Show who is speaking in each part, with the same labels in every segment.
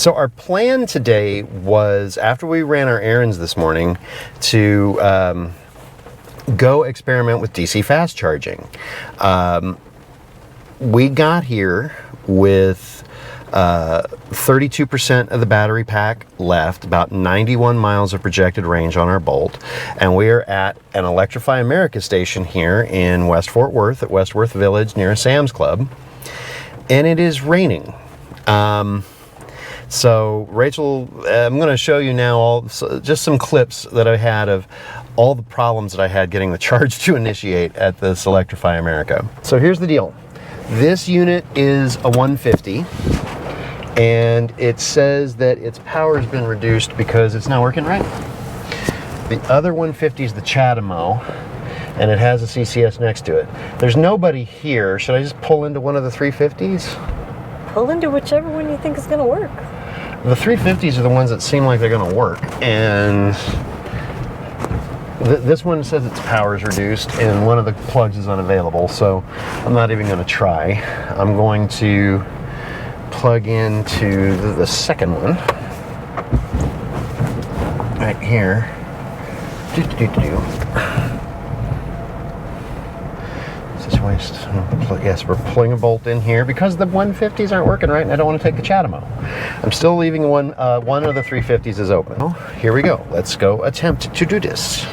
Speaker 1: So our plan today was, after we ran our errands this morning, to go experiment with DC fast charging. We got here with 32% of the battery pack left, about 91 miles of projected range on our Bolt, and we are at an Electrify America station here in West Fort Worth, at West Worth Village near a Sam's Club, and it is raining. So Rachel, I'm going to show you now just some clips that I had of all the problems that I had getting the charge to initiate at this Electrify America. So here's the deal. This unit is a 150, and it says that its power has been reduced because it's not working right. The other 150 is the Chatamo, and it has a CCS next to it. There's nobody here. Should I just pull into one of the 350s?
Speaker 2: Pull into whichever one you think is going to work.
Speaker 1: The 350s are the ones that seem like they're going to work, and this one says its power is reduced and one of the plugs is unavailable, so I'm not even going to try. I'm going to plug into the second one right here. Waste. Yes, we're pulling a bolt in here because the 150s aren't working right and I don't want to take the Chatamo. I'm still leaving one of the 350s is open. Oh, here we go. Let's go attempt to do this.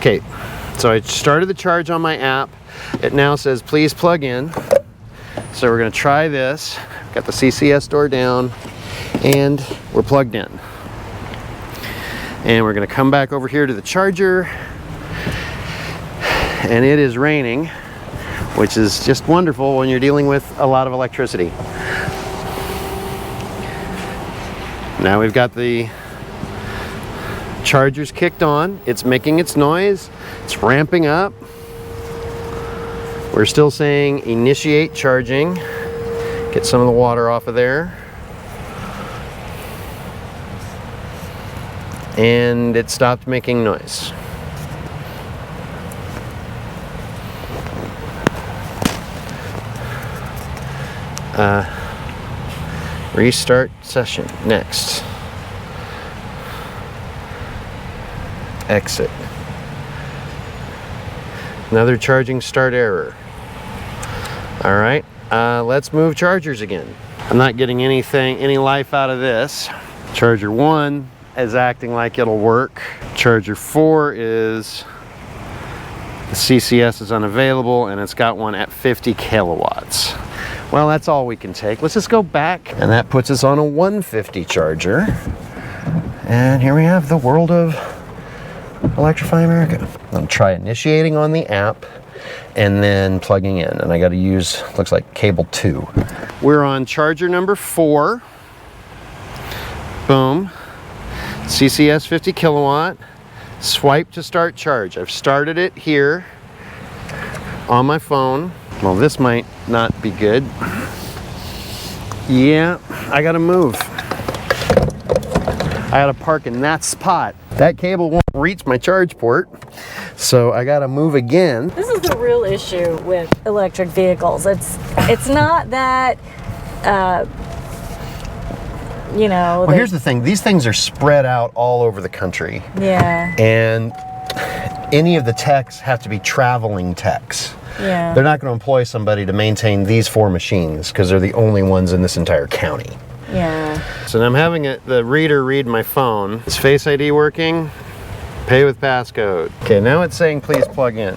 Speaker 1: Okay, so I started the charge on my app. It now says please plug in. So we're going to try this. Got the CCS door down and we're plugged in. And we're going to come back over here to the charger. And it is raining, which is just wonderful when you're dealing with a lot of electricity. Now we've got the charger's kicked on. It's making its noise. It's ramping up. We're still saying initiate charging. Get some of the water off of there. And it stopped making noise. Restart session. Next. Exit. Another charging start error. All right, let's move chargers again. I'm not getting any life out of this. Charger 1 is acting like it'll work. Charger 4 is, the CCS is unavailable and it's got one at 50 kilowatts. Well, that's all we can take. Let's just go back, and that puts us on a 150 charger. And here we have the world of Electrify America. I'm going to try initiating on the app and then plugging in, and I got to use, looks like cable 2. We're on charger number 4. Boom. CCS 50 kilowatt. Swipe to start charge. I've started it here on my phone. Well, this might not be good. Yeah, I got to move. I got to park in that spot. That cable won't reach my charge port, so I gotta move again.
Speaker 2: This is the real issue with electric vehicles. It's not that, you know.
Speaker 1: Well, here's the thing. These things are spread out all over the country.
Speaker 2: Yeah.
Speaker 1: And any of the techs have to be traveling techs.
Speaker 2: Yeah.
Speaker 1: They're not going to employ somebody to maintain these 4 machines because they're the only ones in this entire county.
Speaker 2: Yeah.
Speaker 1: So now I'm having the reader read my phone. Is Face ID working? Pay with passcode. Okay, now it's saying please plug in.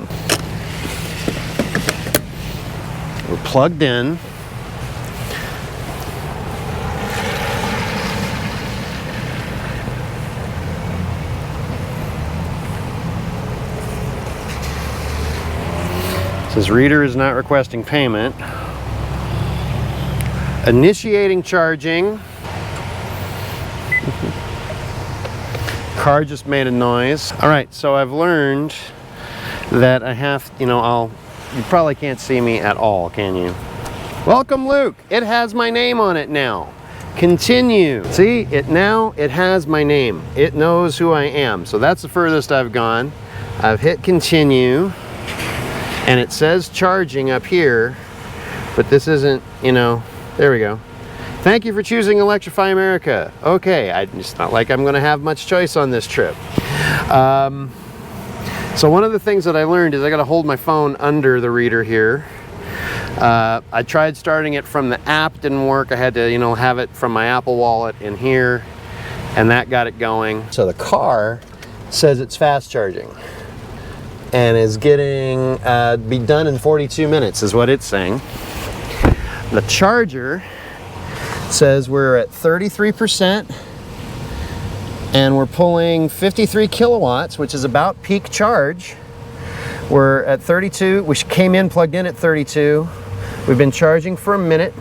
Speaker 1: We're plugged in. It says reader is not requesting payment. Initiating charging. car just made a noise. All right, so I've learned that I have, you probably can't see me at all, can you? Welcome, Luke. It has my name on it now. Continue. See, it has my name. It knows who I am. So that's the furthest I've gone. I've hit continue, and it says charging up here, but this isn't, there we go. Thank you for choosing Electrify America. Okay, it's not like I'm gonna have much choice on this trip. So one of the things that I learned is I gotta hold my phone under the reader here. I tried starting it from the app, didn't work. I had to, have it from my Apple Wallet in here, and that got it going. So the car says it's fast charging and is getting, be done in 42 minutes is what it's saying. The charger says we're at 33% and we're pulling 53 kilowatts, which is about peak charge. We're at 32, we came in plugged in at 32. We've been charging for a minute.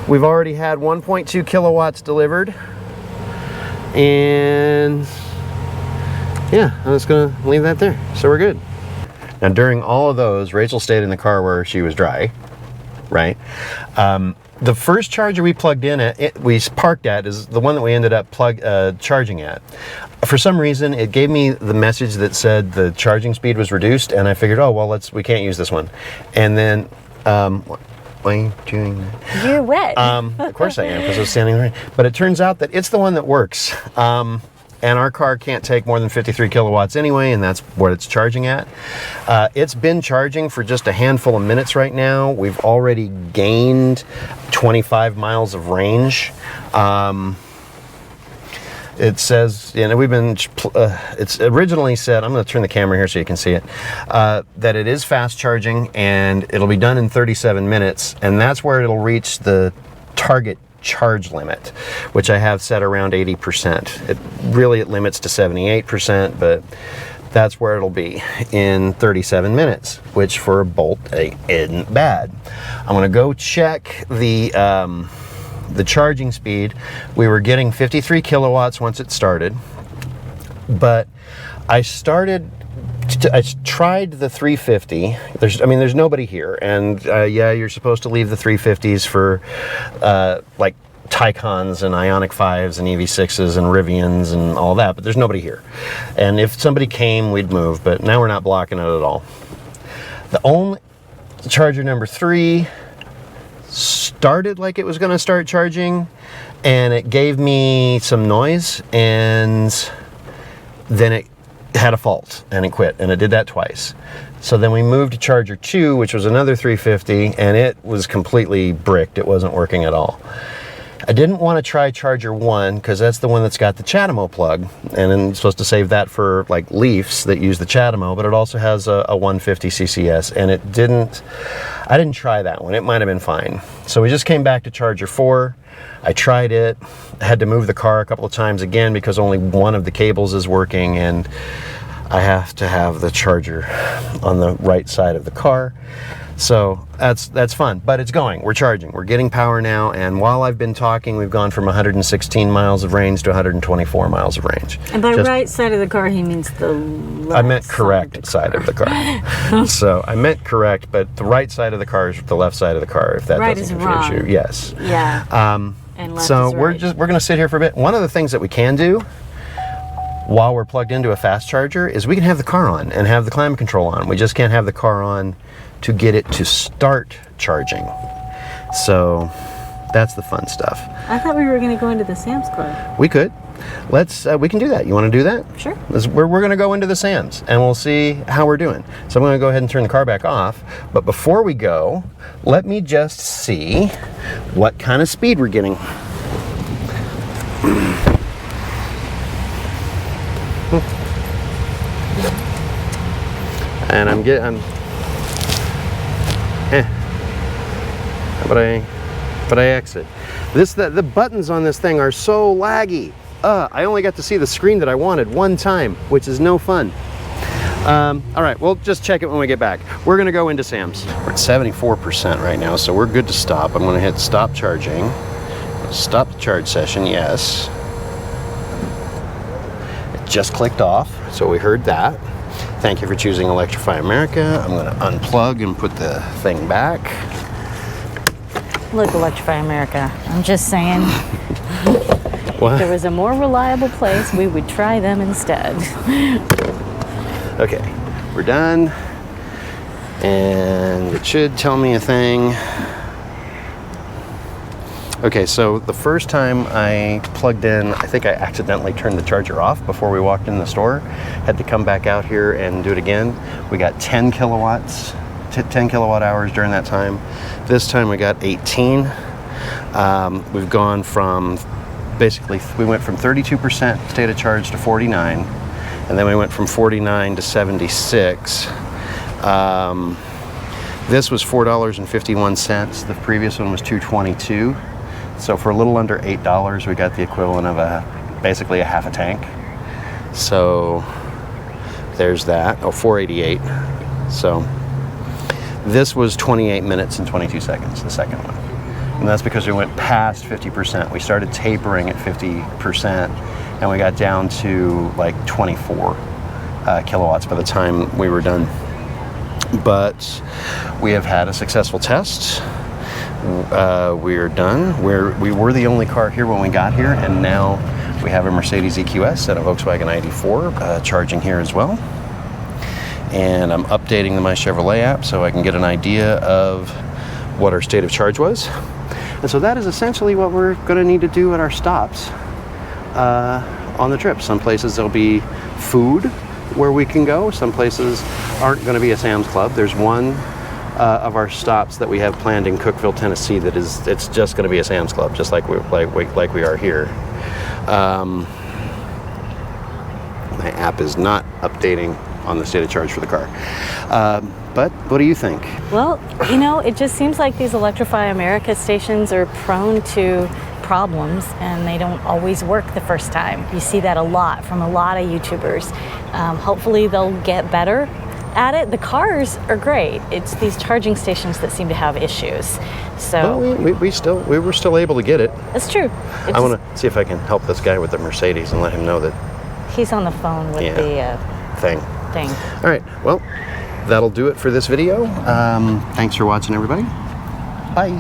Speaker 1: We've already had 1.2 kilowatts delivered. And yeah, I'm just gonna leave that there. So we're good. Now during all of those, Rachel stayed in the car where she was dry, right? The first charger we plugged in we parked at is the one that we ended up charging at. For some reason, it gave me the message that said the charging speed was reduced, and I figured, oh, well, we can't use this one. And then, why are you doing that?
Speaker 2: You're wet.
Speaker 1: Of course I am, because I was standing there. But it turns out that it's the one that works. And our car can't take more than 53 kilowatts anyway, and that's what it's charging at. It's been charging for just a handful of minutes right now. We've already gained 25 miles of range. It says, we've been, it's originally said, I'm going to turn the camera here so you can see it, that it is fast charging and it'll be done in 37 minutes, and that's where it'll reach the target charge limit, which I have set around 80%. It limits to 78%, but that's where it'll be in 37 minutes, which for a Bolt isn't bad. I'm going to go check the charging speed. We were getting 53 kilowatts once it started, but I tried the 350. There's nobody here, and yeah, you're supposed to leave the 350s for like Taycans and Ioniq 5s and EV6s and Rivians and all that, but there's nobody here. And if somebody came, we'd move, but now we're not blocking it at all. The only charger number 3 started like it was going to start charging, and it gave me some noise, and then it had a fault and it quit, and it did that twice. So then we moved to charger 2, which was another 350, and it was completely bricked. It wasn't working at all. I didn't want to try charger 1 because that's the one that's got the CHAdeMO plug, and then you're supposed to save that for like Leafs that use the CHAdeMO, but it also has a 150 CCS, and I didn't try that one. It might have been fine. So we just came back to charger 4. I tried it. I had to move the car a couple of times again because only one of the cables is working, and I have to have the charger on the right side of the car. So that's fun, but it's going. We're charging. We're getting power now, and while I've been talking, we've gone from 116 miles of range to 124 miles of range.
Speaker 2: And by right side of the car, he means the left.
Speaker 1: I meant correct side of the car. So I meant correct, but the right side of the car is the left side of the car, if that doesn't confuse you. Yes.
Speaker 2: Yeah. And left
Speaker 1: so
Speaker 2: is right.
Speaker 1: we're going to sit here for a bit. One of the things that we can do while we're plugged into a fast charger is we can have the car on and have the climate control on. We just can't have the car on to get it to start charging. So that's the fun stuff.
Speaker 2: I thought we were going to go into the Sam's Club.
Speaker 1: We could. We can do that. You want to do that?
Speaker 2: Sure.
Speaker 1: We're going to go into the Sam's and we'll see how we're doing. So I'm going to go ahead and turn the car back off. But before we go, let me just see what kind of speed we're getting. And but I exit. The buttons on this thing are so laggy. I only got to see the screen that I wanted one time, which is no fun. All right, we'll just check it when we get back. We're gonna go into Sam's. We're at 74% right now, so we're good to stop. I'm gonna hit stop charging. Stop the charge session, yes. just clicked off, so we heard that. Thank you for choosing Electrify America. I'm going to unplug and put the thing back.
Speaker 2: Look, Electrify America, I'm just saying,
Speaker 1: What?
Speaker 2: if there was a more reliable place, we would try them instead.
Speaker 1: Okay, we're done. And it should tell me a thing. Okay, so the first time I plugged in, I think I accidentally turned the charger off before we walked in the store. Had to come back out here and do it again. We got 10 kilowatts, 10 kilowatt hours during that time. This time we got 18. We've gone from, basically, we went from 32% state of charge to 49, and then we went from 49 to 76. This was $4.51. The previous one was $2.22. So for a little under $8, we got the equivalent of basically a half a tank. So there's that. Oh, $4.88. So this was 28 minutes and 22 seconds, the second one. And that's because we went past 50%. We started tapering at 50%, and we got down to like 24 kilowatts by the time we were done. But we have had a successful test. We're done. We were the only car here when we got here, and now we have a Mercedes EQS and a Volkswagen ID4 charging here as well. And I'm updating the My Chevrolet app so I can get an idea of what our state of charge was. And so that is essentially what we're going to need to do at our stops on the trip. Some places there'll be food where we can go. Some places aren't going to be a Sam's Club. There's one of our stops that we have planned in Cookeville, Tennessee that it's just going to be a Sam's Club, just like we are here. My app is not updating on the state of charge for the car. But what do you think?
Speaker 2: Well, you know, it just seems like these Electrify America stations are prone to problems, and they don't always work the first time. You see that a lot from a lot of YouTubers. Hopefully they'll get better at it. The cars are great. It's these charging stations that seem to have issues. So
Speaker 1: well, we were still able to get it.
Speaker 2: it's true.
Speaker 1: I want to see if I can help this guy with the Mercedes and let him know that
Speaker 2: He's on the phone with the
Speaker 1: thing.
Speaker 2: thing.
Speaker 1: All right, well, that'll do it for this video. Thanks for watching, everybody. Bye.